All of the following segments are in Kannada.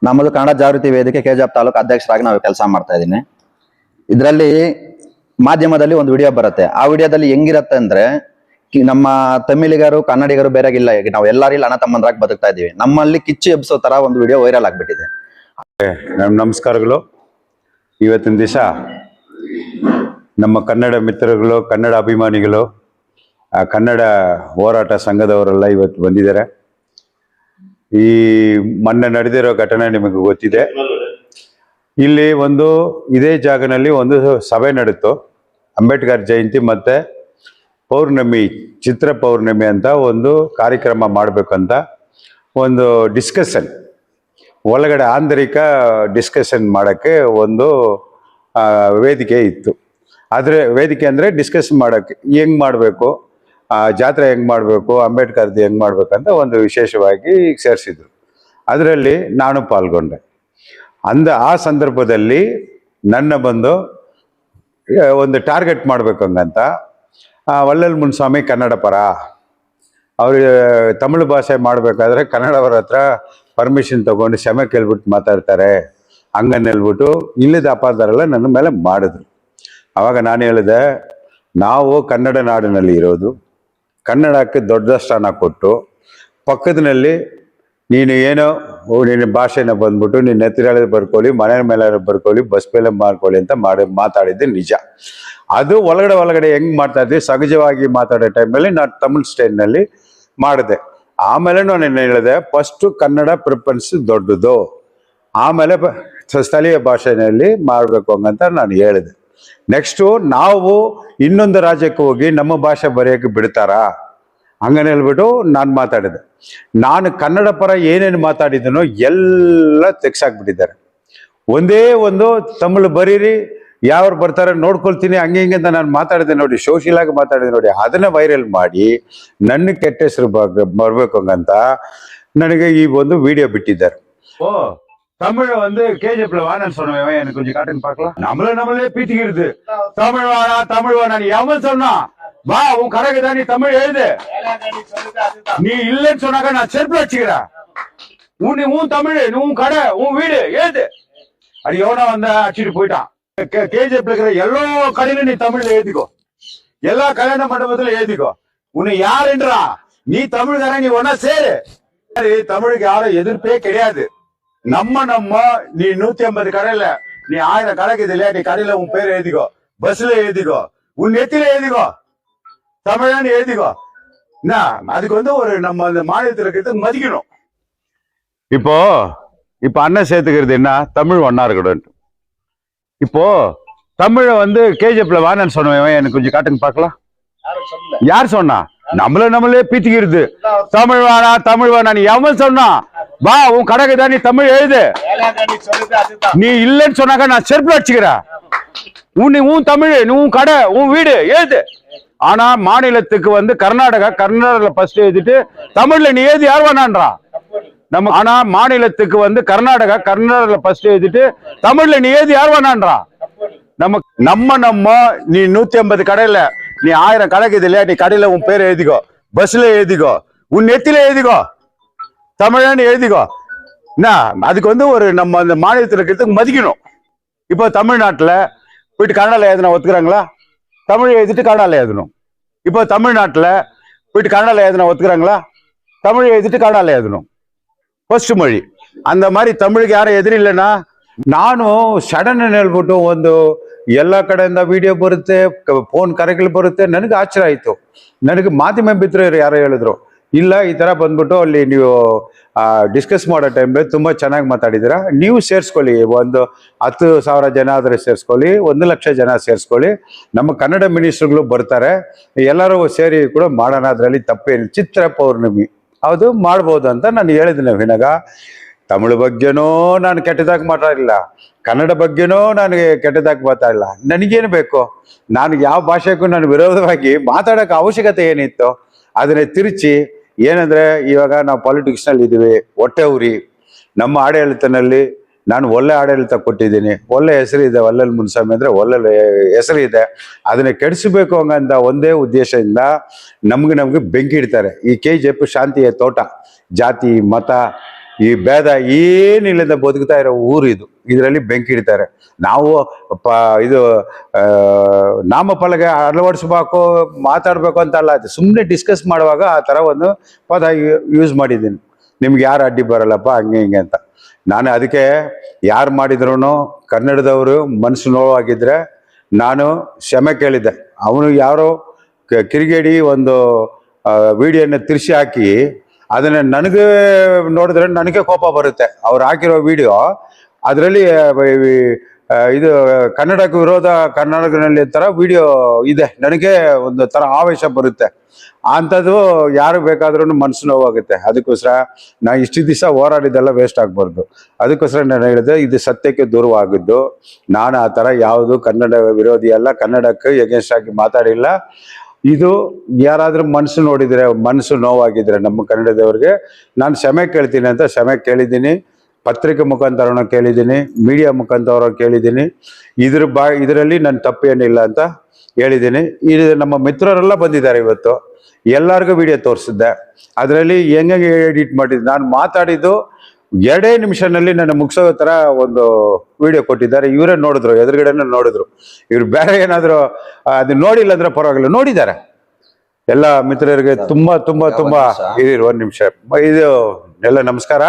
ನಮ್ಮದು ಕನ್ನಡ ಜಾಗೃತಿ ವೇದಿಕೆ ಕೆಜಿಎಫ್ ತಾಲೂಕು ಅಧ್ಯಕ್ಷರಾಗಿ ನಾವು ಕೆಲಸ ಮಾಡ್ತಾ ಇದ್ದೀನಿ. ಇದರಲ್ಲಿ ಮಾಧ್ಯಮದಲ್ಲಿ ಒಂದು ವಿಡಿಯೋ ಬರುತ್ತೆ. ಆ ವಿಡಿಯೋದಲ್ಲಿ ಹೆಂಗಿರತ್ತೆ ಅಂದ್ರೆ ನಮ್ಮ ತಮಿಳಿಗರು ಕನ್ನಡಿಗರು ಬೇರೆಗಿಲ್ಲ, ಈಗ ನಾವು ಎಲ್ಲರೂ ಅಣ್ಣ ತಮ್ಮಂದ್ರಾಗಿ ಬದುಕ್ತಾ ಇದೀವಿ. ನಮ್ಮಲ್ಲಿ ಕಿಚ್ಚು ಎಬ್ಸೋ ತರ ಒಂದು ವಿಡಿಯೋ ವೈರಲ್ ಆಗ್ಬಿಟ್ಟಿದೆ. ನಮಸ್ಕಾರಗಳು. ಇವತ್ತಿನ ದಿವಸ ನಮ್ಮ ಕನ್ನಡ ಮಿತ್ರಗಳು, ಕನ್ನಡ ಅಭಿಮಾನಿಗಳು, ಕನ್ನಡ ಹೋರಾಟ ಸಂಘದವರೆಲ್ಲ ಇವತ್ತು ಬಂದಿದ್ದಾರೆ. ಈ ಮೊನ್ನೆ ನಡೆದಿರೋ ಘಟನೆ ನಿಮಗೆ ಗೊತ್ತಿದೆ. ಇಲ್ಲಿ ಇದೇ ಜಾಗನಲ್ಲಿ ಒಂದು ಸಭೆ ನಡೆಯಿತು. ಅಂಬೇಡ್ಕರ್ ಜಯಂತಿ ಮತ್ತೆ ಪೌರ್ಣಮಿ, ಚಿತ್ರ ಪೌರ್ಣಮಿ ಅಂತ ಒಂದು ಕಾರ್ಯಕ್ರಮ ಮಾಡಬೇಕಂತ ಒಂದು ಡಿಸ್ಕಷನ್, ಒಳಗಡೆ ಆಂತರಿಕ ಡಿಸ್ಕಷನ್ ಮಾಡೋಕ್ಕೆ ಒಂದು ವೇದಿಕೆ ಇತ್ತು. ಆದರೆ ವೇದಿಕೆ ಅಂದರೆ ಡಿಸ್ಕಷನ್ ಮಾಡೋಕ್ಕೆ ಹೆಂಗೆ ಮಾಡಬೇಕು, ಜಾತ್ರೆ ಹೆಂಗೆ ಮಾಡಬೇಕು, ಅಂಬೇಡ್ಕರ್ದು ಹೆಂಗೆ ಮಾಡ್ಬೇಕಂತ ಒಂದು ವಿಶೇಷವಾಗಿ ಸೇರಿಸಿದ್ರು. ಅದರಲ್ಲಿ ನಾನು ಪಾಲ್ಗೊಂಡೆ. ಆ ಸಂದರ್ಭದಲ್ಲಿ ನನ್ನ ಒಂದು ಟಾರ್ಗೆಟ್ ಮಾಡ್ಬೇಕಂತ ವಲ್ಲಲ್ ಮುನ್ಸ್ವಾಮಿ ಕನ್ನಡ ಪರ, ಅವ್ರಿಗೆ ತಮಿಳು ಭಾಷೆ ಮಾಡಬೇಕಾದ್ರೆ ಕನ್ನಡವರ ಹತ್ರ ಪರ್ಮಿಷನ್ ತಗೊಂಡು ಕ್ಷಮೆ ಕೇಳ್ಬಿಟ್ಟು ಮಾತಾಡ್ತಾರೆ ಹಂಗನ್ನು ಹೇಳ್ಬಿಟ್ಟು ಇಲ್ಲದ ಅಪಾದರೆಲ್ಲ ನನ್ನ ಮೇಲೆ ಮಾಡಿದ್ರು. ಆವಾಗ ನಾನು ಹೇಳಿದೆ, ನಾವು ಕನ್ನಡ ನಾಡಿನಲ್ಲಿ ಇರೋದು, ಕನ್ನಡಕ್ಕೆ ದೊಡ್ಡ ಸ್ಥಾನ ಕೊಟ್ಟು ಪಕ್ಕದಲ್ಲಿ ನೀನು ಏನೋ ನಿನ್ನ ಭಾಷೆನ ಬಂದ್ಬಿಟ್ಟು ನೀನು ನೆತ್ತಿರಾಳೆ ಬರ್ಕೊಳ್ಳಿ, ಮನೆ ಮೇಲೆ ಬರ್ಕೊಳ್ಳಿ, ಬಸ್ ಮೇಲೆ ಮಾಡ್ಕೊಳ್ಳಿ ಅಂತ ಮಾತಾಡಿದ್ದೆ ನಿಜ. ಅದು ಒಳಗಡೆ ಹೆಂಗೆ ಮಾಡ್ತಾ ಇದ್ದೆ, ಸಹಜವಾಗಿ ಮಾತಾಡೋ ಟೈಮಲ್ಲಿ ನಾನು ತಮಿಳ್ ಸ್ಟೈಲ್ನಲ್ಲಿ ಮಾಡಿದೆ. ಆಮೇಲೆ ನಾನು ಹೇಳಿದೆ, ಫಸ್ಟು ಕನ್ನಡ ಪ್ರಿಫರೆನ್ಸ್ ದೊಡ್ಡದು, ಆಮೇಲೆ ಸ್ಥಳೀಯ ಭಾಷೆಯಲ್ಲಿ ಮಾಡಬೇಕು ಹಂಗಂತ ನಾನು ಹೇಳಿದೆ. ನೆಕ್ಸ್ಟು ನಾವು ಇನ್ನೊಂದು ರಾಜ್ಯಕ್ಕೆ ಹೋಗಿ ನಮ್ಮ ಭಾಷೆ ಬರೆಯೋಕ್ಕೆ ಬಿಡ್ತಾರಾ ಹಂಗನೆ ಹೇಳ್ಬಿಟ್ಟು ನಾನು ಮಾತಾಡಿದೆ. ನಾನು ಕನ್ನಡ ಪರ ಏನೇನು ಮಾತಾಡಿದನೋ ಎಲ್ಲ ತೆಗ್ಸಾಕ್ಬಿಟ್ಟಿದ್ದಾರೆ. ಒಂದೇ ಒಂದು ತಮಿಳು ಬರೀರಿ, ಯಾವ್ರು ಬರ್ತಾರೆ ನೋಡ್ಕೊಳ್ತೀನಿ ಹಂಗೆ ಹಿಂಗೆ ಅಂತ ನಾನು ಮಾತಾಡಿದೆ ನೋಡಿ, ಸೋಷಿಯಲ್ ಆಗಿ ಮಾತಾಡಿದೆ ನೋಡಿ, ಅದನ್ನ ವೈರಲ್ ಮಾಡಿ ನನ್ನ ಕೆಟ್ಟ ಹೆಸರು ಬರ್ಬೇಕು ಹಂಗಂತ ನನಗೆ ಈ ಒಂದು ವಿಡಿಯೋ ಬಿಟ್ಟಿದ್ದಾರೆ. ஓ தமிழ கேஜிஎஃப்ல வானன்னு சொன்னவன் எனக்கு கொஞ்சம் காட்டுன்னு பார்க்கலாம். நம்மளே பீத்திக்கிறது. தமிழ் வானா நீ எவன் சொன்னா? வா, உன் கடைக்கு தான் நீ தமிழ் எழுது. நீ இல்லைன்னு சொன்னாக்க நான் செருப்பு வச்சுக்கிறேன். உன் தமிழ், உன் கடை, உன் வீடு எழுது. அது எவனா அடிச்சுட்டு போயிட்டான். கேஜிஎஃப்ல இருக்கிற எல்லா கடையிலும் நீ தமிழ்ல எழுதிக்கோ, எல்லா கல்யாண மண்டபத்துல எழுதிக்கோ. உன்னை யாருன்றா? நீ தமிழ்காரன், நீ ஒன்னா சேரு. தமிழுக்கு யாரும் எதிர்ப்பே கிடையாது. நம்ம நீ 150 கடையில, நீ 1000 கடைக்கு இல்லையா, நீ கடையில உன் பேர் எழுதிக்கோ, பஸ்ல எழுதிக்கோ, உன் நெத்தில எழுதிக்கோ, தமிழான்னு எழுதிக்கோ. என்ன அதுக்கு ஒரு நம்ம அந்த மாநிலத்தில் இருக்கிறது மதிக்கணும். இப்போ அண்ணன் சேர்த்துக்கிறது என்ன, தமிழ் ஒன்னா இருக்கணும். இப்போ தமிழ கேஜிஎஃப்ல வானன்னு சொன்னவன் எனக்கு கொஞ்சம் காட்டுன்னு பார்க்கலாம். யார் சொன்னா? நம்மளே பீத்திக்கிறது. தமிழ் வானா நீ எவன் சொன்னா? வா, உன் கடைக்கு தான் நீ தமிழ் எழுது. நீ இல்லைன்னு சொன்னாக்க நான் செருப்புல வச்சுக்கிறேன். உன் தமிழ், உன் கடை, உன் வீடு எழுது. ஆனா மாநிலத்துக்கு கர்நாடகா ஃபர்ஸ்ட் எழுதிட்டு தமிழ்ல நீ எழுதி யார் வேணான்றா? ஆனா மாநிலத்துக்கு கர்நாடகா ஃபர்ஸ்ட் எழுதிட்டு தமிழ்ல நீ எழுதி யார் வேணான்றா? நம்ம நீ 150 கடையில, நீ 1000 கடைக்கு இல்லையா, நீ கடையில உன் பேர் எழுதிக்கோ, பஸ்ல எழுதிக்கோ, உன் நெத்தில எழுதிக்கோ, தமிழான்னு எழுதிக்கோ. என்ன அதுக்கு நம்ம அந்த மாநிலத்தில் இருக்கிறதுக்கு மதிக்கணும். இப்போ தமிழ்நாட்டுல போயிட்டு கன்னடால எழுதினா ஒத்துக்கிறாங்களா? தமிழ் எழுதிட்டு கன்னடால எழுதணும். இப்போ தமிழ்நாட்டுல போயிட்டு கன்னடால எழுதினா ஒத்துக்கிறாங்களா? தமிழ் எழுதிட்டு கன்னடால எழுதணும். ಫಸ್ಟ್ ಮொழி. அந்த மாதிரி தமிழுக்கு ಯಾರು ಎದುರು இல்லைನಾ? ನಾನು ಸಡನ್ ಹೇಳ್ಬಿಟ್ಟು ಎಲ್ಲ ಕಡೆಯಿಂದ ವಿಡಿಯೋ ಬರುತ್ತೆ, ಫೋನ್ ಕರೆಗಳು ಬರುತ್ತೆ. ನನಗೆ ಆಶ್ಚರ್ಯ ಆಯ್ತು. ನನಗೆ ಮಾಧ್ಯಮ ಮಿತ್ರರು ಯಾರೋ ಹೇಳಿದ್ರು, ಇಲ್ಲ ಈ ತರ ಬಂದ್ಬಿಟ್ಟು ಅಲ್ಲಿ ನೀವು ಡಿಸ್ಕಸ್ ಮಾಡೋ ಟೈಮ್ಲಿ ತುಂಬಾ ಚೆನ್ನಾಗಿ ಮಾತಾಡಿದ್ದೀರಾ, ನೀವು ಸೇರಿಸ್ಕೊಳ್ಳಿ, 10,000 ಜನ ಆದ್ರೆ ಸೇರಿಸ್ಕೊಳ್ಳಿ, 1,00,000 ಜನ ಸೇರಿಸ್ಕೊಳ್ಳಿ, ನಮ್ಮ ಕನ್ನಡ ಮಿನಿಸ್ಟರ್ಗಳು ಬರ್ತಾರೆ, ಎಲ್ಲರೂ ಸೇರಿ ಕೂಡ ಮಾಡೋಣ, ಅದರಲ್ಲಿ ತಪ್ಪೇನು, ಚಿತ್ರ ಪೌರ್ಣಮಿ ಹೌದು ಮಾಡ್ಬೋದು ಅಂತ ನಾನು ಹೇಳಿದ್ದೀನಿ. ವಿನಗ ತಮಿಳು ಬಗ್ಗೆನೂ ನಾನು ಕೆಟ್ಟದಾಗಿ ಮಾತಾಡಿಲ್ಲ, ಕನ್ನಡ ಬಗ್ಗೆನೂ ನನಗೆ ಕೆಟ್ಟದಾಗಿ ಮಾತಾಡಿಲ್ಲ. ನನಗೇನು ಬೇಕು, ನನಗೆ ಯಾವ ಭಾಷೆಗೂ ನಾನು ವಿರೋಧವಾಗಿ ಮಾತಾಡೋಕೆ ಅವಶ್ಯಕತೆ ಏನಿತ್ತು ಅದನ್ನೇ ತಿರುಚಿ, ಏನಂದ್ರೆ ಇವಾಗ ನಾವು ಪಾಲಿಟಿಕ್ಸ್ನಲ್ಲಿ ಇದ್ದೀವಿ, ಹೊಟ್ಟೆ ಉರಿ. ನಮ್ಮ ಆಡಳಿತನಲ್ಲಿ ನಾನು ಒಳ್ಳೆ ಆಡಳಿತ ಕೊಟ್ಟಿದ್ದೀನಿ, ಒಳ್ಳೆ ಹೆಸರಿದೆ. ವಲ್ಲಲ್ ಮುನ್ಸ್ವಾಮಿ ಅಂದ್ರೆ ಒಳ್ಳೆ ಹೆಸರಿದೆ, ಅದನ್ನ ಕೆಡಿಸಬೇಕು ಹಂಗಂತ ಒಂದೇ ಉದ್ದೇಶದಿಂದ ನಮ್ಗೆ ಬೆಂಕಿ ಇಡ್ತಾರೆ. ಈ ಕೆಜಿಎಫ್ ಶಾಂತಿಯ ತೋಟ, ಜಾತಿ ಮತ ಈ ಭೇದ ಏನಿಲ್ಲದ ಬದುಕ್ತಾ ಇರೋ ಊರು ಇದು. ಇದರಲ್ಲಿ ಬೆಂಕಿ ಇಡ್ತಾರೆ. ನಾವು ಇದು ನಾಮಫಲಕ ಅಳವಡಿಸ್ಬೇಕು, ಮಾತಾಡ್ಬೇಕು ಅಂತ ಅಲ್ಲ, ಅದು ಸುಮ್ಮನೆ ಡಿಸ್ಕಸ್ ಮಾಡುವಾಗ ಆ ಥರ ಒಂದು ಪದ ಯೂಸ್ ಮಾಡಿದ್ದೀನಿ. ನಿಮ್ಗೆ ಯಾರು ಅಡ್ಡಿ ಬರಲ್ಲಪ್ಪ ಹಂಗೆ ಹಿಂಗೆ ಅಂತ. ನಾನು ಅದಕ್ಕೆ ಯಾರು ಮಾಡಿದ್ರು ಕನ್ನಡದವರು ಮನಸ್ಸು ನೋವಾಗಿದ್ರೆ ನಾನು ಕ್ಷಮೆ ಕೇಳಿದ್ದೆ. ಅವನು ಯಾರೋ ಕಿರಿಗೇಡಿ ಒಂದು ವಿಡಿಯೋನ ತಿರ್ಸಿ ಹಾಕಿ ಅದನ್ನ ನನಗೆ ನೋಡಿದ್ರೆ ನನಗೆ ಕೋಪ ಬರುತ್ತೆ. ಅವ್ರು ಹಾಕಿರೋ ವಿಡಿಯೋ ಅದರಲ್ಲಿ ಇದು ಕನ್ನಡಕ್ಕೆ ವಿರೋಧ ಕರ್ನಾಟಕದಲ್ಲಿ ಥರ ವಿಡಿಯೋ ಇದೆ. ನನಗೆ ಒಂದು ಥರ ಆವೇಶ ಬರುತ್ತೆ. ಅಂಥದ್ದು ಯಾರು ಬೇಕಾದ್ರೂ ಮನಸ್ಸು ನೋವಾಗುತ್ತೆ. ಅದಕ್ಕೋಸ್ಕರ ನಾನು ಇಷ್ಟು ದಿವಸ ಹೋರಾಡಿದ್ದೆಲ್ಲ ವೇಸ್ಟ್ ಆಗಬಾರ್ದು. ಅದಕ್ಕೋಸ್ಕರ ನಾನು ಹೇಳಿದೆ, ಇದು ಸತ್ಯಕ್ಕೆ ದೂರವಾಗಿದ್ದು. ನಾನು ಆ ಥರ ಯಾವುದು ಕನ್ನಡ ವಿರೋಧಿ ಅಲ್ಲ, ಕನ್ನಡಕ್ಕೆ ಎಗೇನ್ಸ್ಟ್ ಆಗಿ ಮಾತಾಡಿಲ್ಲ. ಇದು ಯಾರಾದ್ರೂ ಮನಸ್ಸು ನೋಡಿದ್ರೆ, ಮನಸ್ಸು ನೋವಾಗಿದ್ರೆ ನಮ್ಮ ಕನ್ನಡದವ್ರಿಗೆ ನಾನು ಕ್ಷಮೆ ಕೇಳ್ತೀನಿ ಅಂತ ಕ್ಷಮೆ ಕೇಳಿದ್ದೀನಿ. ಪತ್ರಿಕೆ ಮುಖಾಂತರನೂ ಕೇಳಿದ್ದೀನಿ, ಮೀಡಿಯಾ ಮುಖಾಂತರ ಕೇಳಿದ್ದೀನಿ. ಇದರಲ್ಲಿ ನನ್ನ ತಪ್ಪೇನಿಲ್ಲ ಅಂತ ಹೇಳಿದ್ದೀನಿ. ಇದು ನಮ್ಮ ಮಿತ್ರರೆಲ್ಲ ಬಂದಿದ್ದಾರೆ ಇವತ್ತು, ಎಲ್ಲರಿಗೂ ವಿಡಿಯೋ ತೋರಿಸಿದ್ದೆ. ಅದರಲ್ಲಿ ಹೆಂಗೆ ಎಡಿಟ್ ಮಾಡಿದ್ದು, ನಾನು ಮಾತಾಡಿದ್ದು 2 ನಿಮಿಷನಲ್ಲಿ ನನ್ನ ಮುಗಿಸೋ ಥರ ಒಂದು ವಿಡಿಯೋ ಕೊಟ್ಟಿದ್ದಾರೆ. ಇವರೇ ನೋಡಿದ್ರು, ಎದುರುಗಡೆನೇ ನೋಡಿದ್ರು. ಇವ್ರು ಬೇರೆ ಏನಾದರೂ ಅದು ನೋಡಿಲ್ಲ ಅಂದ್ರೆ ಪರವಾಗಿಲ್ಲ, ನೋಡಿದ್ದಾರೆ. ಎಲ್ಲ ಮಿತ್ರರಿಗೆ ತುಂಬಾ ತುಂಬಾ ತುಂಬಾ ಇರಿ 1 ನಿಮಿಷ. ಇದು ಎಲ್ಲ ನಮಸ್ಕಾರ.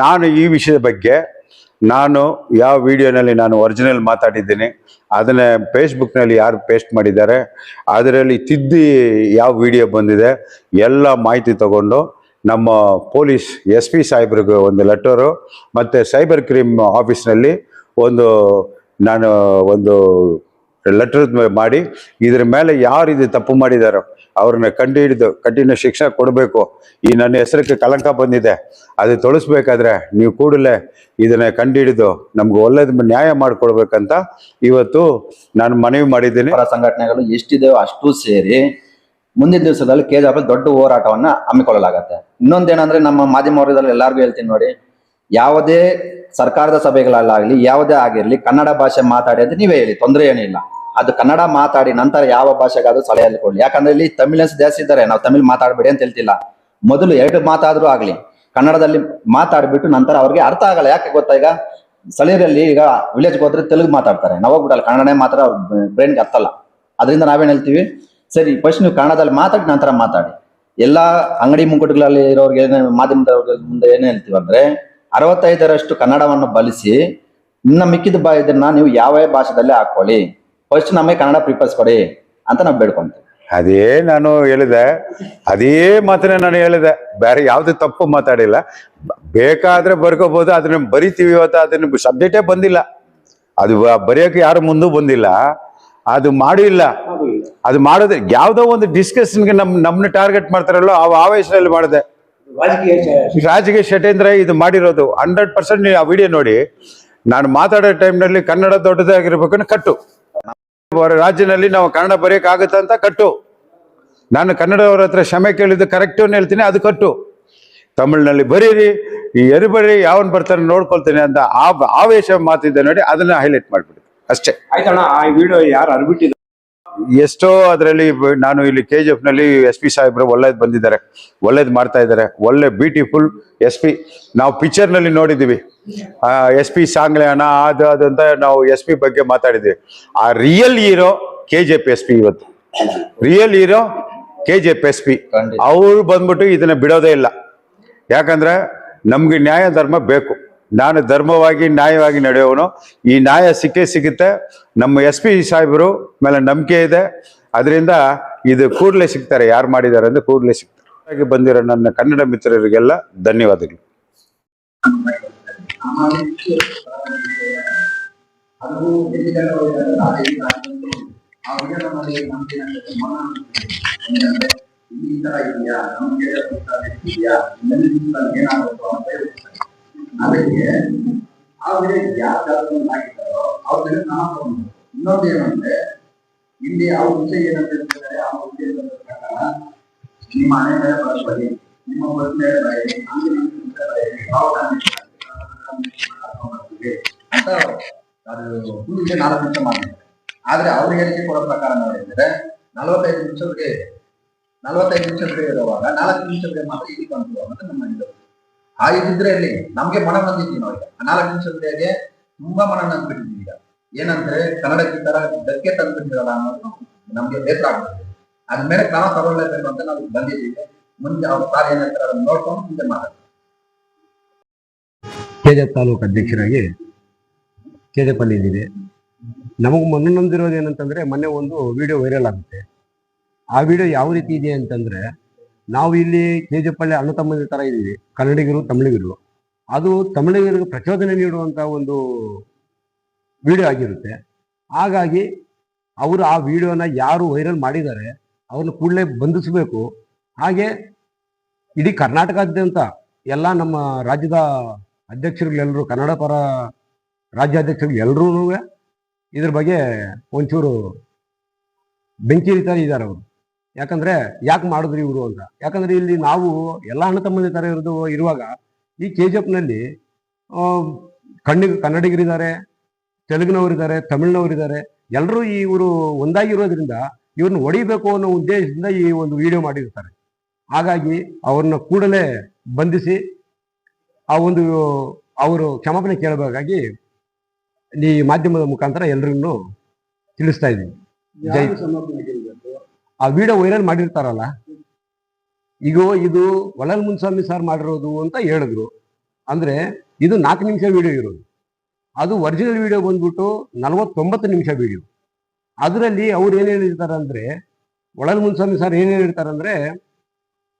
ನಾನು ಈ ವಿಷಯದ ಬಗ್ಗೆ ನಾನು ಯಾವ ವಿಡಿಯೋನಲ್ಲಿ ನಾನು ಒರಿಜಿನಲ್ ಮಾತಾಡಿದ್ದೀನಿ ಅದನ್ನ ಫೇಸ್ಬುಕ್ನಲ್ಲಿ ಯಾರು ಪೇಸ್ಟ್ ಮಾಡಿದ್ದಾರೆ, ಅದರಲ್ಲಿ ತಿದ್ದಿ ಯಾವ ವಿಡಿಯೋ ಬಂದಿದೆ ಎಲ್ಲ ಮಾಹಿತಿ ತಗೊಂಡು ನಮ್ಮ ಪೊಲೀಸ್ SP ಸಾಹೇಬ್ರಿಗೆ ಒಂದು ಲೆಟರು ಮತ್ತು ಸೈಬರ್ ಕ್ರೈಮ್ ಆಫೀಸ್ನಲ್ಲಿ ನಾನು ಒಂದು ಲೆಟರ್ ಮಾಡಿ ಇದ್ರ ಮೇಲೆ ಯಾರು ಇದು ತಪ್ಪು ಮಾಡಿದಾರೋ ಅವ್ರನ್ನ ಕಂಡು ಹಿಡಿದು ಕಠಿಣ ಶಿಕ್ಷೆ ಕೊಡಬೇಕು. ಈ ನನ್ನ ಹೆಸರಿಗೆ ಕಲಂಕ ಬಂದಿದೆ, ಅದು ತೊಳಸ್ಬೇಕಾದ್ರೆ ನೀವು ಕೂಡಲೇ ಇದನ್ನ ಕಂಡು ಹಿಡಿದು ನಮ್ಗೆ ಒಳ್ಳೇದು ನ್ಯಾಯ ಮಾಡಿಕೊಡ್ಬೇಕಂತ ಇವತ್ತು ನಾನು ಮನವಿ ಮಾಡಿದ್ದೀನಿ. ಸಂಘಟನೆಗಳು ಎಷ್ಟಿದೆಯೋ ಅಷ್ಟು ಸೇರಿ ಮುಂದಿನ ದಿವಸದಲ್ಲಿ KJP ದೊಡ್ಡ ಹೋರಾಟವನ್ನ ಹಮ್ಮಿಕೊಳ್ಳಲಾಗತ್ತೆ. ಇನ್ನೊಂದೇನಂದ್ರೆ ನಮ್ಮ ಮಾಧ್ಯಮ ವರ್ಗದಲ್ಲಿ ಎಲ್ಲರಿಗೂ ಹೇಳ್ತೀನಿ ನೋಡಿ, ಯಾವುದೇ ಸರ್ಕಾರದ ಸಭೆಗಳಲ್ಲಾಗ್ಲಿ ಯಾವುದೇ ಆಗಿರ್ಲಿ ಕನ್ನಡ ಭಾಷೆ ಮಾತಾಡಿ ಅಂತ ನೀವೇ ಹೇಳಿ, ತೊಂದರೆ ಏನಿಲ್ಲ. ಅದು ಕನ್ನಡ ಮಾತಾಡಿ ನಂತರ ಯಾವ ಭಾಷೆಗಾದ್ರೂ ಸಲಹೆ ಕೊಡ್ಲಿ. ಯಾಕಂದ್ರೆ ಇಲ್ಲಿ ತಮಿಳಿಯನ್ಸ್ ಜಾಸ್ತಿ ಇದ್ದಾರೆ, ನಾವು ತಮಿಳ್ ಮಾತಾಡ್ಬೇಡಿ ಅಂತ ಹೇಳ್ತಿಲ್ಲ. ಮೊದಲು 2 ಮಾತಾದ್ರೂ ಆಗ್ಲಿ ಕನ್ನಡದಲ್ಲಿ ಮಾತಾಡ್ಬಿಟ್ಟು ನಂತರ ಅವ್ರಿಗೆ ಅರ್ಥ ಆಗಲ್ಲ. ಯಾಕೆ ಗೊತ್ತಾ, ಈಗ ಸ್ಥಳೀಯರಲ್ಲಿ ಈಗ ವಿಲೇಜ್ಗೆ ಹೋದ್ರೆ ತೆಲುಗು ಮಾತಾಡ್ತಾರೆ, ನಾವು ಹೋಗ್ಬಿಡಲ್ಲ ಕನ್ನಡನೇ ಮಾತ್ರ ಬ್ರೈನ್ಗೆ ಅರ್ಥಲ್ಲ. ಅದರಿಂದ ನಾವೇನ್ ಹೇಳ್ತೀವಿ, ಸರಿ ಫಸ್ಟ್ ನೀವು ಕನ್ನಡದಲ್ಲಿ ಮಾತಾಡಿ ನಂತರ ಮಾತಾಡಿ. ಎಲ್ಲಾ ಅಂಗಡಿ ಮುಂಗಟ್ಟುಗಳಲ್ಲಿ ಇರೋರಿಗೆ ಮಾಧ್ಯಮದ ಮುಂದೆ ಏನ್ ಹೇಳ್ತೀವಿ ಅಂದ್ರೆ 65% ಕನ್ನಡವನ್ನು ಬಳಸಿ ಇನ್ನ ಮಿಕ್ಕಿದ ಇದನ್ನ ನೀವು ಯಾವ ಭಾಷೆದಲ್ಲೇ ಹಾಕೊಳ್ಳಿ, ಫಸ್ಟ್ ನಮಗೆ ಕನ್ನಡ ಪ್ರಿಫರೆನ್ಸ್ ಕೊಡಿ ಅಂತ ನಾವು ಬೇಡ್ಕೊಂತೀವಿ. ಅದೇ ನಾನು ಹೇಳಿದೆ, ಅದೇ ಮಾತನ್ನ ನಾನು ಹೇಳಿದೆ, ಬೇರೆ ಯಾವ್ದು ತಪ್ಪು ಮಾತಾಡಿಲ್ಲ. ಬೇಕಾದ್ರೆ ಬರ್ಕೋಬಹುದು, ಅದನ್ನ ಬರಿತೀವಿ. ಇವತ್ತು ಅದನ್ನ ಸಬ್ಜೆಕ್ಟೇ ಬಂದಿಲ್ಲ, ಅದು ಬರೆಯೋಕೆ ಯಾರು ಮುಂದೂ ಬಂದಿಲ್ಲ, ಅದು ಮಾಡಿಲ್ಲ. ಅದು ಮಾಡೋದು ಯಾವ್ದೋ ಒಂದು ಡಿಸ್ಕಷನ್ಗೆ ನಮ್ಮನ್ನ ಟಾರ್ಗೆಟ್ ಮಾಡ್ತಾರಲ್ಲೋ ಆ ಆವೇಶದಲ್ಲಿ ಮಾಡಿದೆ. ರಾಜಕೀಯ ಷಡ್ಯಂತ್ರ ಇದು ಮಾಡಿರೋದು 100%. ನೀವು ಆ ವಿಡಿಯೋ ನೋಡಿ. ನಾನು ಮಾತಾಡೋ ಟೈಮ್ನಲ್ಲಿ ಕನ್ನಡ ದೊಡ್ಡದಾಗಿರ್ಬೇಕನ್ನ ಕಟ್ಟು, ರಾಜ್ಯದಲ್ಲಿ ನಾವು ಕನ್ನಡ ಬರೆಯೋಕ್ಕಾಗುತ್ತೆ ಅಂತ ಕಟ್ಟು. ನಾನು ಕನ್ನಡದವ್ರ ಹತ್ರ ಕ್ಷಮೆ ಕೇಳಿದ್ದು ಕರೆಕ್ಟು ಹೇಳ್ತೀನಿ, ಅದು ಕಟ್ಟು. ತಮಿಳ್ನಲ್ಲಿ ಬರೀರಿ, ಈ ಎರಿಬರಿ ಯಾವನ್ ಬರ್ತಾನೆ ನೋಡ್ಕೊಳ್ತೇನೆ ಅಂತ ಆವೇಶ ಮಾತಿದ್ದೆ ನೋಡಿ, ಅದನ್ನ ಹೈಲೈಟ್ ಮಾಡ್ಬಿಡಿ ಅಷ್ಟೇ. ಆಯ್ತಣ್ಣ, ಆ ವಿಡಿಯೋ ಯಾರು ಅರ್ಬಿಟ್ಟಿದ್ರು ಎಷ್ಟೋ ಅದರಲ್ಲಿ ನಾನು ಇಲ್ಲಿ KGF ನಲ್ಲಿ SP ಸಾಹೇಬ್ರು ಒಳ್ಳೇದು ಬಂದಿದ್ದಾರೆ, ಒಳ್ಳೇದು ಮಾಡ್ತಾ ಇದ್ದಾರೆ, ಒಳ್ಳೆ ಬ್ಯೂಟಿಫುಲ್ SP. ನಾವು ಪಿಕ್ಚರ್ ನಲ್ಲಿ ನೋಡಿದೀವಿ SP ಸಾಂಗ್ಲೆ ಅಣ್ಣ ಅದು ಅಂತ ನಾವು SP ಬಗ್ಗೆ ಮಾತಾಡಿದ್ವಿ. ಆ ರಿಯಲ್ ಹೀರೋ KGF SP. ಇವತ್ತು ರಿಯಲ್ ಹೀರೋ KGF SP. ಅವ್ರು ಬಂದ್ಬಿಟ್ಟು ಇದನ್ನ ಬಿಡೋದೇ ಇಲ್ಲ. ಯಾಕಂದ್ರೆ ನಮ್ಗೆ ನ್ಯಾಯ ಧರ್ಮ ಬೇಕು. ನಾನು ಧರ್ಮವಾಗಿ ನ್ಯಾಯವಾಗಿ ನಡೆಯೋನು. ಈ ನ್ಯಾಯ ಸಿಗುತ್ತೆ. ನಮ್ಮ SP ಸಾಹೇಬರು ಮೇಲೆ ನಂಬಿಕೆ ಇದೆ. ಅದರಿಂದ ಇದು ಕೂಡಲೇ ಸಿಗ್ತಾರೆ, ಯಾರು ಮಾಡಿದ್ದಾರೆ ಅಂದ್ರೆ ಕೂಡಲೇ ಸಿಗ್ತಾರೆ. ಬಂದಿರೋ ನನ್ನ ಕನ್ನಡ ಮಿತ್ರರಿಗೆಲ್ಲ ಧನ್ಯವಾದಗಳು. ಅದಕ್ಕೆ ಅವ್ರಿಗೆ ಯಾರು ಆಗಿದ್ದಾರೋ ಅವ್ರಿಗೆ ಇನ್ನೊಂದು ಏನಂದ್ರೆ, ಇಲ್ಲಿ ಅವ್ರ ವಿಷಯ ಏನಂತ ಹೇಳ್ತಾರೆ, ಆ ಉದ್ದೇಶದ ಪ್ರಕಾರ ನಿಮ್ಮ ಮನೆ ಮೇಲೆ ಬಳಸಬೇಡಿ, ನಿಮ್ಮ ಬಸ್ ಮೇಲೆ ಬರೀ ಅಂತ ಅದು ಫುಲ್ 4 ನಿಮಿಷ ಮಾಡಿದ್ದಾರೆ. ಆದ್ರೆ ಅವ್ರ ಹೇಳಿಕೆ ಕೊಡೋ ಪ್ರಕಾರ ನೋಡಿದ್ರೆ 45 ನಿಮಿಷಕ್ಕೆ ಇರುವಾಗ 4 ನಿಮಿಷಕ್ಕೆ ಮಾತ್ರ ಇಲ್ಲಿ ಬಂತು ಅನ್ನೋದು ನಮ್ಮ ಇದು. ಆ ಇದಿದ್ರೆ ಅಲ್ಲಿ ನಮ್ಗೆ ಮನ ಬಂದಿದ್ದೀವಿ ನಾವು ಈಗ 4 ನಿಮಿಷದವರೆಗೆ ತುಂಬಾ ಮನ ನಂದ್ಬಿಟ್ಟಿದ್ದೀವಿ ಈಗ. ಏನಂದ್ರೆ ಕನ್ನಡಕ್ಕೆ ಈ ತರ ಧಕ್ಕೆ ತಂದ್ಬಿಟ್ಟಿರಲ್ಲ ಅನ್ನೋದು ನಮ್ಗೆ ಬೇಸರ ಆಗ್ತದೆ. ಅದ್ಮೇಲೆ ಕ್ರಮ ತಗೊಳ್ಳೇಬೇಕು ಅಂತ ನಾವು ಬಂದಿದ್ದೀವಿ. ಮುಂದೆ ಅವ್ರ ಸಾರ್ ಏನ್ ಹೇಳ್ತಾರೆ ಅದನ್ನ ನೋಡ್ಕೊಂಡು ಮುಂದೆ ಮಾತಾಡ್ತೀವಿ. ಕೆಜೆಪ್ ತಾಲೂಕು ಅಧ್ಯಕ್ಷರಾಗಿ ಕೆಜೆಪ್ ಅಲ್ಲಿ ಇದ್ದೀವಿ. ನಮಗೆ ಮನನೊಂದಿರೋದು ಏನಂತಂದ್ರೆ ಮೊನ್ನೆ ಒಂದು ವಿಡಿಯೋ ವೈರಲ್ ಆಗುತ್ತೆ. ಆ ವಿಡಿಯೋ ಯಾವ ರೀತಿ ಇದೆ ಅಂತಂದ್ರೆ, ನಾವು ಇಲ್ಲಿ ಕೆಜೆಪ್ ಅಲ್ಲಿ ಅಣ್ಣ ತಮ್ಮಂದಿರ ತರ ಇದ್ದೀವಿ, ಕನ್ನಡಿಗರು ತಮಿಳಿಗರು. ಅದು ತಮಿಳಿಗರಿಗೆ ಪ್ರಚೋದನೆ ನೀಡುವಂತ ಒಂದು ವಿಡಿಯೋ ಆಗಿರುತ್ತೆ. ಹಾಗಾಗಿ ಅವರು ಆ ವಿಡಿಯೋನ ಯಾರು ವೈರಲ್ ಮಾಡಿದ್ದಾರೆ ಅವ್ರನ್ನ ಕೂಡಲೇ ಬಂಧಿಸಬೇಕು. ಹಾಗೆ ಇಡೀ ಕರ್ನಾಟಕದಾದ್ಯಂತ ಎಲ್ಲ ನಮ್ಮ ರಾಜ್ಯದ ಅಧ್ಯಕ್ಷರುಗಳೆಲ್ಲರೂ, ಕನ್ನಡ ಪರ ರಾಜ್ಯಾಧ್ಯಕ್ಷರು ಎಲ್ಲರೂ ಇದ್ರ ಬಗ್ಗೆ ಒಂಚೂರು ಬೆಂಕಿ ಹರಿತಾ ಇದ್ದಾರೆ ಅವರು. ಯಾಕಂದ್ರೆ ಯಾಕೆ ಮಾಡಿದ್ರಿ ಇವರು ಅಂತ. ಯಾಕಂದ್ರೆ ಇಲ್ಲಿ ನಾವು ಎಲ್ಲ ಅಣ್ಣ ತಮ್ಮಂದಿ ತರ ಇರುವಾಗ ಈ ಕೆಜಿಎಫ್ನಲ್ಲಿ ಕನ್ನಡಿಗರಿದ್ದಾರೆ, ತೆಲುಗಿನವರಿದ್ದಾರೆ, ತಮಿಳಿನವರಿದ್ದಾರೆ. ಎಲ್ಲರೂ ಇವರು ಒಂದಾಗಿರೋದ್ರಿಂದ ಇವ್ರನ್ನ ಹೊಡಿಬೇಕು ಅನ್ನೋ ಉದ್ದೇಶದಿಂದ ಈ ಒಂದು ವಿಡಿಯೋ ಮಾಡಿರ್ತಾರೆ. ಹಾಗಾಗಿ ಅವ್ರನ್ನ ಕೂಡಲೇ ಬಂಧಿಸಿ ಆ ಒಂದು ಅವರು ಕ್ಷಮಾಪಣೆ ಕೇಳಬೇಕಾಗಿ ಈ ಮಾಧ್ಯಮದ ಮುಖಾಂತರ ಎಲ್ರಿಗೂ ತಿಳಿಸ್ತಾ ಇದ್ದೀನಿ. ಆ ವಿಡಿಯೋ ವೈರಲ್ ಮಾಡಿರ್ತಾರಲ್ಲ, ಈಗ ಇದು ವಳಲ್ ಮುನ್ಸ್ವಾಮಿ ಸಾರ್ ಮಾಡಿರೋದು ಅಂತ ಹೇಳಿದ್ರು. ಅಂದ್ರೆ ಇದು 4 ನಿಮಿಷ ವಿಡಿಯೋ ಇರೋದು. ಅದು ಒರಿಜಿನಲ್ ವಿಡಿಯೋ ಬಂದ್ಬಿಟ್ಟು 49 ನಿಮಿಷ ವಿಡಿಯೋ. ಅದರಲ್ಲಿ ಅವ್ರು ಏನ್ ಹೇಳಿರ್ತಾರೆ ಅಂದ್ರೆ, ವಳಲ್ ಮುನ್ಸ್ವಾಮಿ ಸಾರ್ ಏನ್ ಹೇಳಿರ್ತಾರೆ ಅಂದ್ರೆ,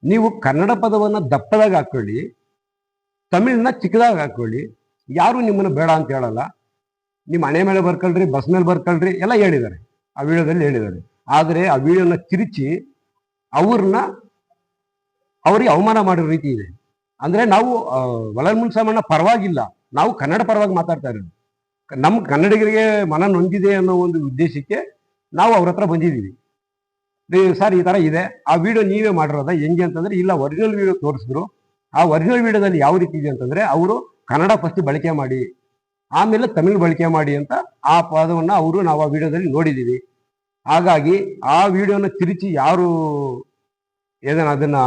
ನೀವು ಕನ್ನಡ ಪದವನ್ನ ದಪ್ಪದಾಗ ಹಾಕೊಳ್ಳಿ, ತಮಿಳನ್ನ ಚಿಕ್ಕದಾಗ ಹಾಕೊಳ್ಳಿ, ಯಾರು ನಿಮ್ಮನ್ನ ಬೇಡ ಅಂತ ಹೇಳಲ್ಲ. ನಿಮ್ಮ ಮನೆ ಮೇಲೆ ಬರ್ಕೊಳ್ರಿ, ಬಸ್ ಮೇಲೆ ಬರ್ಕೊಳ್ರಿ ಎಲ್ಲ ಹೇಳಿದ್ದಾರೆ, ಆ ವಿಡಿಯೋದಲ್ಲಿ ಹೇಳಿದ್ದಾರೆ. ಆದರೆ ಆ ವಿಡಿಯೋನ ತಿರುಚಿ ಅವ್ರಿಗೆ ಅವಮಾನ ಮಾಡೋ ರೀತಿ ಇದೆ. ಅಂದ್ರೆ ನಾವು ವಳಲ್ ಮುನ್ಸ್ವಾಮಣ್ಣ ಪರವಾಗಿಲ್ಲ, ನಾವು ಕನ್ನಡ ಪರವಾಗಿ ಮಾತಾಡ್ತಾ ಇರೋದು. ನಮ್ಮ ಕನ್ನಡಿಗರಿಗೆ ಮನ ನೊಂದಿದೆ ಅನ್ನೋ ಒಂದು ಉದ್ದೇಶಕ್ಕೆ ನಾವು ಅವ್ರ ಹತ್ರ ಬಂದಿದ್ದೀವಿ. ಸರ್ ಈ ತರ ಇದೆ, ಆ ವಿಡಿಯೋ ನೀವೇ ಮಾಡಿರೋದ ಹೆಂಗೆ ಅಂತಂದ್ರೆ, ಇಲ್ಲ ಒರಿಜಿನಲ್ ವಿಡಿಯೋ ತೋರಿಸಿದ್ರು. ಆ ಒರಿಜಿನಲ್ ವಿಡಿಯೋದಲ್ಲಿ ಯಾವ ರೀತಿ ಇದೆ ಅಂತಂದ್ರೆ, ಅವರು ಕನ್ನಡ ಫಸ್ಟ್ ಬಳಕೆ ಮಾಡಿ ಆಮೇಲೆ ತಮಿಳು ಬಳಕೆ ಮಾಡಿ ಅಂತ ಆ ಪದವನ್ನ ನಾವು ಆ ವಿಡಿಯೋದಲ್ಲಿ ನೋಡಿದ್ದೀವಿ. ಹಾಗಾಗಿ ಆ ವಿಡಿಯೋನ ತಿರುಚಿ ಯಾರು ಅದನ್ನ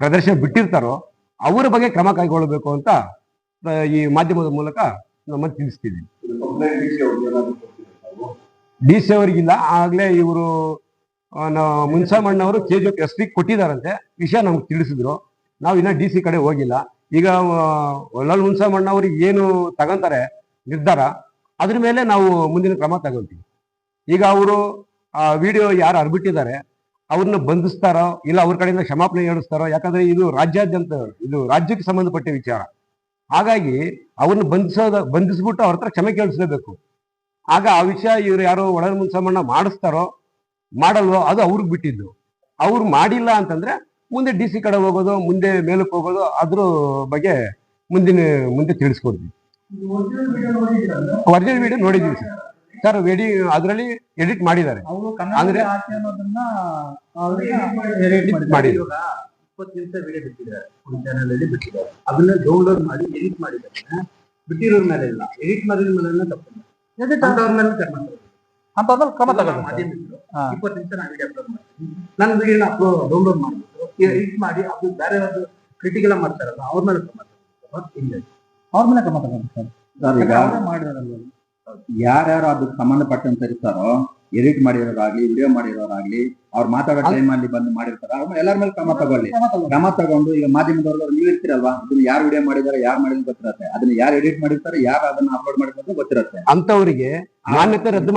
ಪ್ರದರ್ಶನ ಬಿಟ್ಟಿರ್ತಾರೋ ಅವರ ಬಗ್ಗೆ ಕ್ರಮ ಕೈಗೊಳ್ಳಬೇಕು ಅಂತ ಈ ಮಾಧ್ಯಮದ ಮೂಲಕ ನಮ್ಮನ್ನು ತಿಳಿಸ್ತೀವಿ. ಡಿ ಸಿ ಅವರಿಗಿಲ್ಲ, ಆಗ್ಲೇ ಇವರು ಮುನ್ಸಾಮಣ್ಣವರು ಕೆಜಿಎಫ್ ಎಸ್ ಪಿ ಕೊಟ್ಟಿದ್ದಾರಂತೆ. ವಿಷಯ ನಮ್ಗೆ ತಿಳಿಸಿದ್ರು. ನಾವು ಇನ್ನ ಡಿ ಸಿ ಕಡೆ ಹೋಗಿಲ್ಲ. ಈಗ ವಳಲ್ ಮುನ್ಸ್ವಾಮಣ್ಣ ಅವ್ರಿಗೆ ಏನು ತಗೊಂತಾರೆ ನಿರ್ಧಾರ, ಅದ್ರ ಮೇಲೆ ನಾವು ಮುಂದಿನ ಕ್ರಮ ತಗೊಂತೀವಿ. ಈಗ ಅವರು ಆ ವಿಡಿಯೋ ಯಾರು ಹರ್ಬಿಟ್ಟಿದ್ದಾರೆ ಅವ್ರನ್ನ ಬಂಧಿಸ್ತಾರೋ ಇಲ್ಲ ಅವ್ರ ಕಡೆಯಿಂದ ಕ್ಷಮಾಪಣೆ ಹೇಳಿಸ್ತಾರೋ, ಯಾಕಂದ್ರೆ ಇದು ರಾಜ್ಯಾದ್ಯಂತ, ಇದು ರಾಜ್ಯಕ್ಕೆ ಸಂಬಂಧಪಟ್ಟ ವಿಚಾರ. ಹಾಗಾಗಿ ಅವ್ರನ್ನ ಬಂಧಿಸ್ಬಿಟ್ಟು ಅವ್ರ ಹತ್ರ ಕ್ಷಮೆ ಕೇಳಿಸ್ಲೇಬೇಕು. ಆಗ ಆ ವಿಷಯ ಇವ್ರು ಯಾರೋ ವಳಲ್ ಮುನ್ಸ್ವಾಮಣ್ಣ ಮಾಡಿಸ್ತಾರೋ ಮಾಡಲ್ವೋ ಅದು ಅವ್ರಿಗೆ ಬಿಟ್ಟಿದ್ದು. ಅವ್ರು ಮಾಡಿಲ್ಲ ಅಂತಂದ್ರೆ ಮುಂದೆ ಡಿ ಸಿ ಕಡೆ ಹೋಗೋದು, ಮುಂದೆ ಮೇಲಕ್ಕೆ ಹೋಗೋದು, ಅದ್ರ ಬಗ್ಗೆ ಮುಂದೆ ತಿಳಿಸ್ಕೊಡ್ತೀವಿ. ಒರಿಜಿನಲ್ ವಿಡಿಯೋ ನೋಡಿದೀವಿ ಸರ್. ಅದರಲ್ಲಿ ಎಡಿಟ್ ಮಾಡಿದ್ದಾರೆ. ಅಂದ್ರೆ 20 ನಿಮಿಷ ವಿಡಿಯೋ ಬಿಟ್ಟಿದ್ದಾರೆ, ಒಂದು ಚಾನಲ್ ಅಲ್ಲಿ ಬಿಟ್ಟಿದ್ದಾರೆ. ಅದನ್ನ ಡೌನ್ಲೋಡ್ ಮಾಡಿ ಎಡಿಟ್ ಮಾಡಿದ್ದಾರೆ. ಬಿಟ್ಟಿರೋರ ಮೇಲೆ ಇಲ್ಲ, ಎಡಿಟ್ ಮಾಡಿದ ಮೇಲೆ ತಪ್ಪಿಲ್ಲ. ಅಂತವ್ರ ಮೇಲೆ ಕ್ರಮ ತಗೊಂಡು ಮಾಧ್ಯಮಿಕರು 20 ನಿಮಿಷ ನಾನು ವಿಡಿಯೋ ಅಪ್ಲೋಡ್ ಮಾಡ್ತೀನಿ. ನನ್ನ ವಿಡಿಯೋನ ಡೌನ್ಲೋಡ್ ಮಾಡ್ಬಿಟ್ಟು ಎಡಿಟ್ ಮಾಡಿ ಅದು ಬೇರೆ ಒಂದು ಕ್ರಿಟಿಕಲ್ ಮಾಡ್ತಾರಲ್ಲ ಅವ್ರ ಮೇಲೆ ಕ್ರಮ ತಗೊಂಡು ಅವ್ರ ಮೇಲೆ ಕ್ರಮ ತಗೊಂಡು ಸರ್. ಈಗ ಯಾರ್ಯಾರು ಅದಕ್ಕೆ ಸಂಬಂಧಪಟ್ಟಂತ ಇರ್ತಾರೋ, ಎಡಿಟ್ ಮಾಡಿರೋರಾಗ್ಲಿ, ವಿಡಿಯೋ ಮಾಡಿರೋರಾಗ್ಲಿ, ಅವ್ರು ಮಾತಾಡೋ ಟೈಮ್ ಅಲ್ಲಿ ಬಂದು ಮಾಡಿರ್ತಾರ, ಎಲ್ಲರ ಮೇಲೆ ಕ್ರಮ ತಗೊಳ್ಳಿ. ಕ್ರಮ ತಗೊಂಡು ಈಗ ಮಾಧ್ಯಮದವ್ರು ನೀವು ಇರ್ತೀರಲ್ವಾ, ಅದನ್ನ ಯಾರು ವಿಡಿಯೋ ಮಾಡಿದಾರೆ, ಯಾರು ಮಾಡಿದ್ರೆ ಗೊತ್ತಿರತ್ತೆ. ಅದನ್ನ ಯಾರು ಎಡಿಟ್ ಮಾಡಿರ್ತಾರೆ, ಯಾರು ಅದನ್ನ ಅಪ್ಲೋಡ್ ಮಾಡಿದ್ರೆ ಗೊತ್ತಿರತ್ತೆ. ಅಂತವರಿಗೆ ಮಾನ್ಯತೆ ರದ್ದು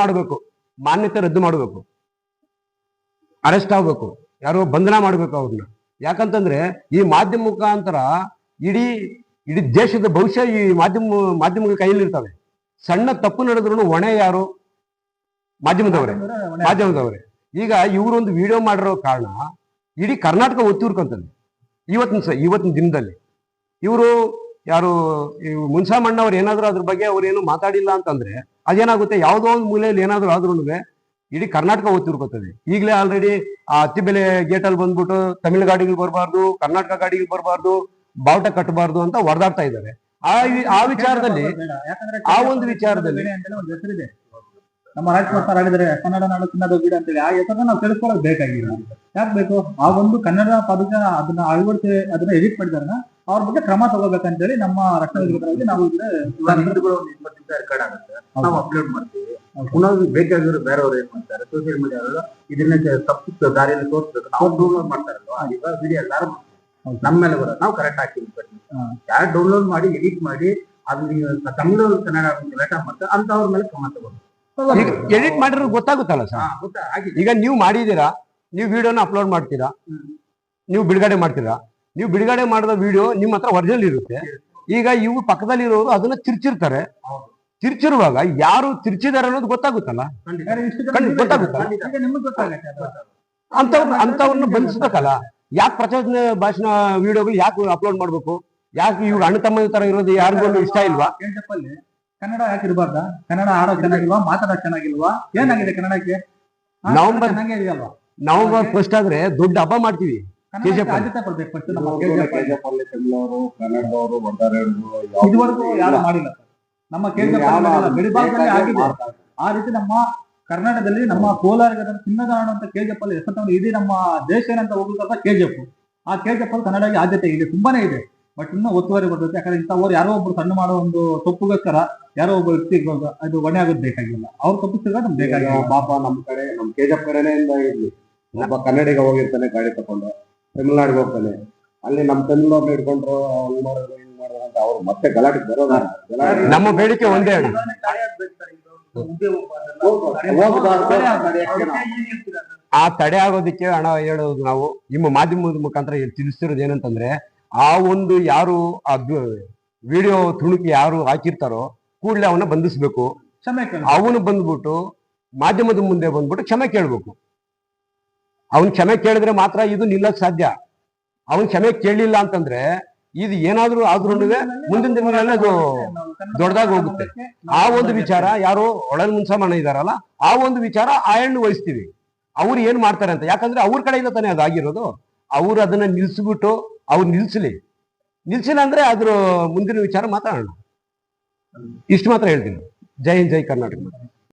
ಮಾಡಬೇಕು, ಅರೆಸ್ಟ್ ಆಗ್ಬೇಕು, ಯಾರು ಬಂಧನ ಮಾಡ್ಬೇಕು ಅವ್ರನ್ನ. ಯಾಕಂತಂದ್ರೆ ಈ ಮಾಧ್ಯಮ ಮುಖಾಂತರ ಇಡೀ ದೇಶದ ಭವಿಷ್ಯ ಈ ಮಾಧ್ಯಮಗಳ ಕೈಯಲ್ಲಿ ಇರ್ತವೆ. ಸಣ್ಣ ತಪ್ಪು ನಡೆದ್ರು ಹೊಣೆ ಯಾರು? ಮಾಧ್ಯಮದವರೇ. ಈಗ ಇವರೊಂದು ವಿಡಿಯೋ ಮಾಡಿರೋ ಕಾರಣ ಇಡೀ ಕರ್ನಾಟಕ ಒತ್ತಿರ್ಕೊಂತದೆ. ಇವತ್ತಿನ ದಿನದಲ್ಲಿ ಇವರು ಯಾರು ಮುನ್ಸಾಮಣ್ಣ ಅವ್ರು ಏನಾದ್ರು ಅದ್ರ ಬಗ್ಗೆ ಅವ್ರೇನು ಮಾತಾಡಿಲ್ಲ ಅಂತಂದ್ರೆ ಅದೇನಾಗುತ್ತೆ, ಯಾವುದೋ ಒಂದು ಮೂಲೆಯಲ್ಲಿ ಏನಾದ್ರು ಆದ್ರೂ ಇಡೀ ಕರ್ನಾಟಕ ಒತ್ತಿರ್ಕೋತದೆ. ಈಗಲೇ ಆಲ್ರೆಡಿ ಆ ಅತ್ತಿಬೆಲೆ ಗೇಟಲ್ಲಿ ಬಂದ್ಬಿಟ್ಟು ತಮಿಳು ಗಾಡಿಗಳು ಬರಬಾರ್ದು, ಕರ್ನಾಟಕ ಗಾಡಿಗಳು ಬರಬಾರ್ದು, ಬಾವುಟ ಕಟ್ಟಬಾರ್ದು ಅಂತ ಹೊಡೆದಾಡ್ತಾ ಇದ್ದಾರೆ. ಆ ವಿಚಾರದಲ್ಲಿ, ಆ ಒಂದು ವಿಚಾರದಲ್ಲಿ ನಮ್ಮ ರಾಜ್ಕುಮಾರ್ ಸರ್ ಆಡಿದರೆ ಕನ್ನಡ ನಾಡು ಚಿನ್ನದ ಗೀಡು ಅಂತೇಳಿ ಆ ಹೆಸರನ್ನ ನಾವು ತಿಳಿಸ್ಕೊಳ್ಳೋದು ಬೇಕಾಗಿಲ್ಲ. ಯಾಕೆ ಬೇಕು? ಆ ಒಂದು ಕನ್ನಡ ಪದಕ ಅದನ್ನ ಅಳವಡಿಕೆ ಅದನ್ನ ಎಡಿಟ್ ಮಾಡಿದಾರನ ಅವ್ರ ಬಗ್ಗೆ ಕ್ರಮ ತಗೋಬೇಕಂತೇಳಿ ನಮ್ಮ ರಕ್ಷಣಾ ವೇದಿಕೆಗಳಲ್ಲಿ ನಾವು ರೆಕಾರ್ಡ್ ಆಗುತ್ತೆ, ನಾವು ಅಪ್ಲೋಡ್ ಮಾಡ್ತೀವಿ. ಪುನಃ ಬೇಕಾಗಿರೋ ಬೇರೆಯವ್ರು ಏನ್ ಮಾಡ್ತಾರೆ, ಸೋಷಿಯಲ್ ಮೀಡಿಯಾದಲ್ಲ ಇದನ್ನ ತಪ್ಪು ದಾರಿಯಲ್ಲಿ ತೋರಿಸ್ಬೇಕು. ನಾವು ಡೌನ್ಲೋಡ್ ಮಾಡ್ತಾರಲ್ವ ಈಗ ವಿಡಿಯೋ ಎಲ್ಲಾರು ನಮ್ಮ ಮೇಲೆ ಬರೋದು, ನಾವು ಕರೆಕ್ಟ್ ಹಾಕಿದ್ವಿ. ಯಾರು ಡೌನ್ಲೋಡ್ ಮಾಡಿ ಎಡಿಟ್ ಮಾಡಿ ಅದನ್ನ ತಮಿಳು ಕನ್ನಡ ಲೇಟ ಮಾಡ್ತಾರೆ ಅಂತವ್ರ ಮೇಲೆ ಕ್ರಮ ತಗೋಬೇಕು. ಎಡಿಟ್ ಮಾಡಿರೋದು ಗೊತ್ತಾಗುತ್ತಲ್ಲ ಸರ್. ಈಗ ನೀವು ಮಾಡಿದೀರಾ, ನೀವು ವಿಡಿಯೋನ ಅಪ್ಲೋಡ್ ಮಾಡ್ತೀರಾ, ನೀವು ಬಿಡುಗಡೆ ಮಾಡ್ತೀರಾ. ನೀವು ಬಿಡುಗಡೆ ಮಾಡಿದ ವಿಡಿಯೋ ನಿಮ್ಮ ಹತ್ರ ಒರಿಜಿನಲ್ ಇರುತ್ತೆ. ಈಗ ಇವು ಪಕ್ಕದಲ್ಲಿರೋರು ಅದನ್ನ ತಿರ್ಚಿರ್ತಾರೆ. ತಿರ್ಚಿರುವಾಗ ಯಾರು ತಿರ್ಚಿದಾರೆ ಅನ್ನೋದು ಗೊತ್ತಾಗುತ್ತಲ್ಲ, ಗೊತ್ತಾಗುತ್ತಲ್ಲ. ಅಂತವ್ರನ್ನ ಬಂಧಿಸ್ಬೇಕಲ್ಲ. ಯಾಕೆ ಪ್ರಚೋದನೆ ಭಾಷಣ ವಿಡಿಯೋಗಳು ಯಾಕೆ ಅಪ್ಲೋಡ್ ಮಾಡ್ಬೇಕು? ಯಾಕೆ ಇವ್ರು ಅಣ್ಣ ತಮ್ಮ ತರ ಇರೋದು ಯಾರಿಗೂ ಇಷ್ಟ ಇಲ್ವಾ? ಕನ್ನಡ ಯಾಕೆ ಇರಬಾರ್ದ? ಕನ್ನಡ ಆಡೋ ಚೆನ್ನಾಗಿಲ್ವಾ? ಮಾತಾಡೋಕ್ ಚೆನ್ನಾಗಿಲ್ವಾ? ಏನಾಗಿದೆ ಕನ್ನಡಕ್ಕೆ? ನವಂಬರ್ ಫಸ್ಟ್ ಆದ್ರೆ ದೊಡ್ಡ ಹಬ್ಬ ಮಾಡ್ತೀವಿ. ಆದ್ಯತೆ ಕೊಡ್ಬೇಕು ಫಸ್ಟ್. ಇದುವರೆಗೂ ಯಾರು ಮಾಡಿಲ್ಲ. ನಮ್ಮ ಗಡಿಭಾಗದಲ್ಲಿ ಆಗಿದೆ ಆ ರೀತಿ. ನಮ್ಮ ಕರ್ನಾಟಕದಲ್ಲಿ ನಮ್ಮ ಕೋಲಾರ ಚಿನ್ನದ ನಾಡು ಅಂತ KGF ಅಲ್ಲಿ ಹೆಸರು ಇಡೀ ನಮ್ಮ ದೇಶ ಏನಂತ ಹೋಗ್ಲಿಕ್ಕೆ KGF. ಆ KGF ಅಲ್ಲಿ ಕನ್ನಡಕ್ಕೆ ಆದ್ಯತೆ ಇದೆ, ತುಂಬಾನೇ ಇದೆ. ಬಟ್ ಇನ್ನೂ ಒತ್ತುವರಿ ಬರ್ತದೆ. ಯಾಕಂದ್ರೆ ಇಂಥವ್ರು ಯಾರೋ ಒಬ್ರು ಸಣ್ಣ ಮಾಡೋ ಒಂದು ತಪ್ಪುಗೋಸ್ಕರ ಯಾರೋ ಒಬ್ಬ ವ್ಯಕ್ತಿ ಅದು ಹೊಣೆ ಆಗೋದು ಬೇಕಾಗಿಲ್ಲ. ಅವ್ರು ತಪ್ಪಿಸಿದ್ರೆ ನಮ್ಗೆ ಬೇಕಾಗಿಲ್ಲ. ಪಾಪ ನಮ್ಮ ಕಡೆ ನಮ್ KGF ಕಡೆನೇ ಇರ್ಲಿ, ಒಬ್ಬ ಕನ್ನಡಿಗ ಹೋಗಿರ್ತಾನೆ ಗಾಡಿ ತಗೊಂಡು ತಮಿಳ್ನಾಡಿಗೆ ಹೋಗ್ತಾನೆ, ಅಲ್ಲಿ ನಮ್ಮ ತಮಿಳ್ನವ್ರನ್ನ ಹಿಡ್ಕೊಂಡ್ರು ಹಂಗ್ ಮಾಡೋದು ಹಿಂಗ್ ಮಾಡೋದು ಅಂತ ಅವ್ರು ಮತ್ತೆ ಗಲಾಟೆ ಬರೋದ. ನಮ್ಮ ಬೇಡಿಕೆ ಒಂದೇ, ಆ ತಡೆ ಆಗೋದಿಕ್ಕೆ ಹಣ ಹೇಳೋದು. ನಾವು ನಿಮ್ಮ ಮಾಧ್ಯಮದ ಮುಖಾಂತರ ತಿಳಿಸ್ತಿರೋದು ಏನಂತಂದ್ರೆ, ಆ ಒಂದು ಯಾರು ಆ ವಿಡಿಯೋ ತುಣುಕಿ ಯಾರು ಹಾಕಿರ್ತಾರೋ ಕೂಡಲೇ ಅವನ್ನ ಬಂಧಿಸ್ಬೇಕು. ಅವನು ಬಂದ್ಬಿಟ್ಟು ಮಾಧ್ಯಮದ ಮುಂದೆ ಬಂದ್ಬಿಟ್ಟು ಕ್ಷಮೆ ಕೇಳ್ಬೇಕು. ಅವನ್ ಕ್ಷಮೆ ಕೇಳಿದ್ರೆ ಮಾತ್ರ ಇದು ನಿಲ್ಲಕ್ ಸಾಧ್ಯ. ಅವನ್ ಕ್ಷಮೆ ಕೇಳಲಿಲ್ಲ ಅಂತಂದ್ರೆ ಇದು ಏನಾದ್ರೂ ಆದ್ರೂ ಮುಂದಿನ ದಿನಗಳಲ್ಲಿ ಅದು ದೊಡ್ಡದಾಗಿ ಹೋಗುತ್ತೆ. ಆ ಒಂದು ವಿಚಾರ ಯಾರು ಒಳಲ್ ಮುನ್ಸಮಣ್ಣ ಇದಾರಲ್ಲ, ಆ ಒಂದು ವಿಚಾರ ಆ ಹೆಣ್ಣು ವಹಿಸ್ತೀವಿ. ಅವ್ರು ಏನ್ ಮಾಡ್ತಾರೆ ಅಂತ. ಯಾಕಂದ್ರೆ ಅವ್ರ ಕಡೆಯಿಂದ ತಾನೇ ಅದಾಗಿರೋದು. ಅವ್ರು ಅದನ್ನ ನಿಲ್ಸ್ಬಿಟ್ಟು ಅವ್ರು ನಿಲ್ಸಿಲ್ಲ ಅಂದ್ರೆ ಅದ್ರ ಮುಂದಿನ ವಿಚಾರ ಮಾತಾಡೋಣ. ಇಷ್ಟು ಮಾತ್ರ ಹೇಳ್ತೀನಿ. ಜೈ ಹಿಂದ್, ಜೈ ಕರ್ನಾಟಕ.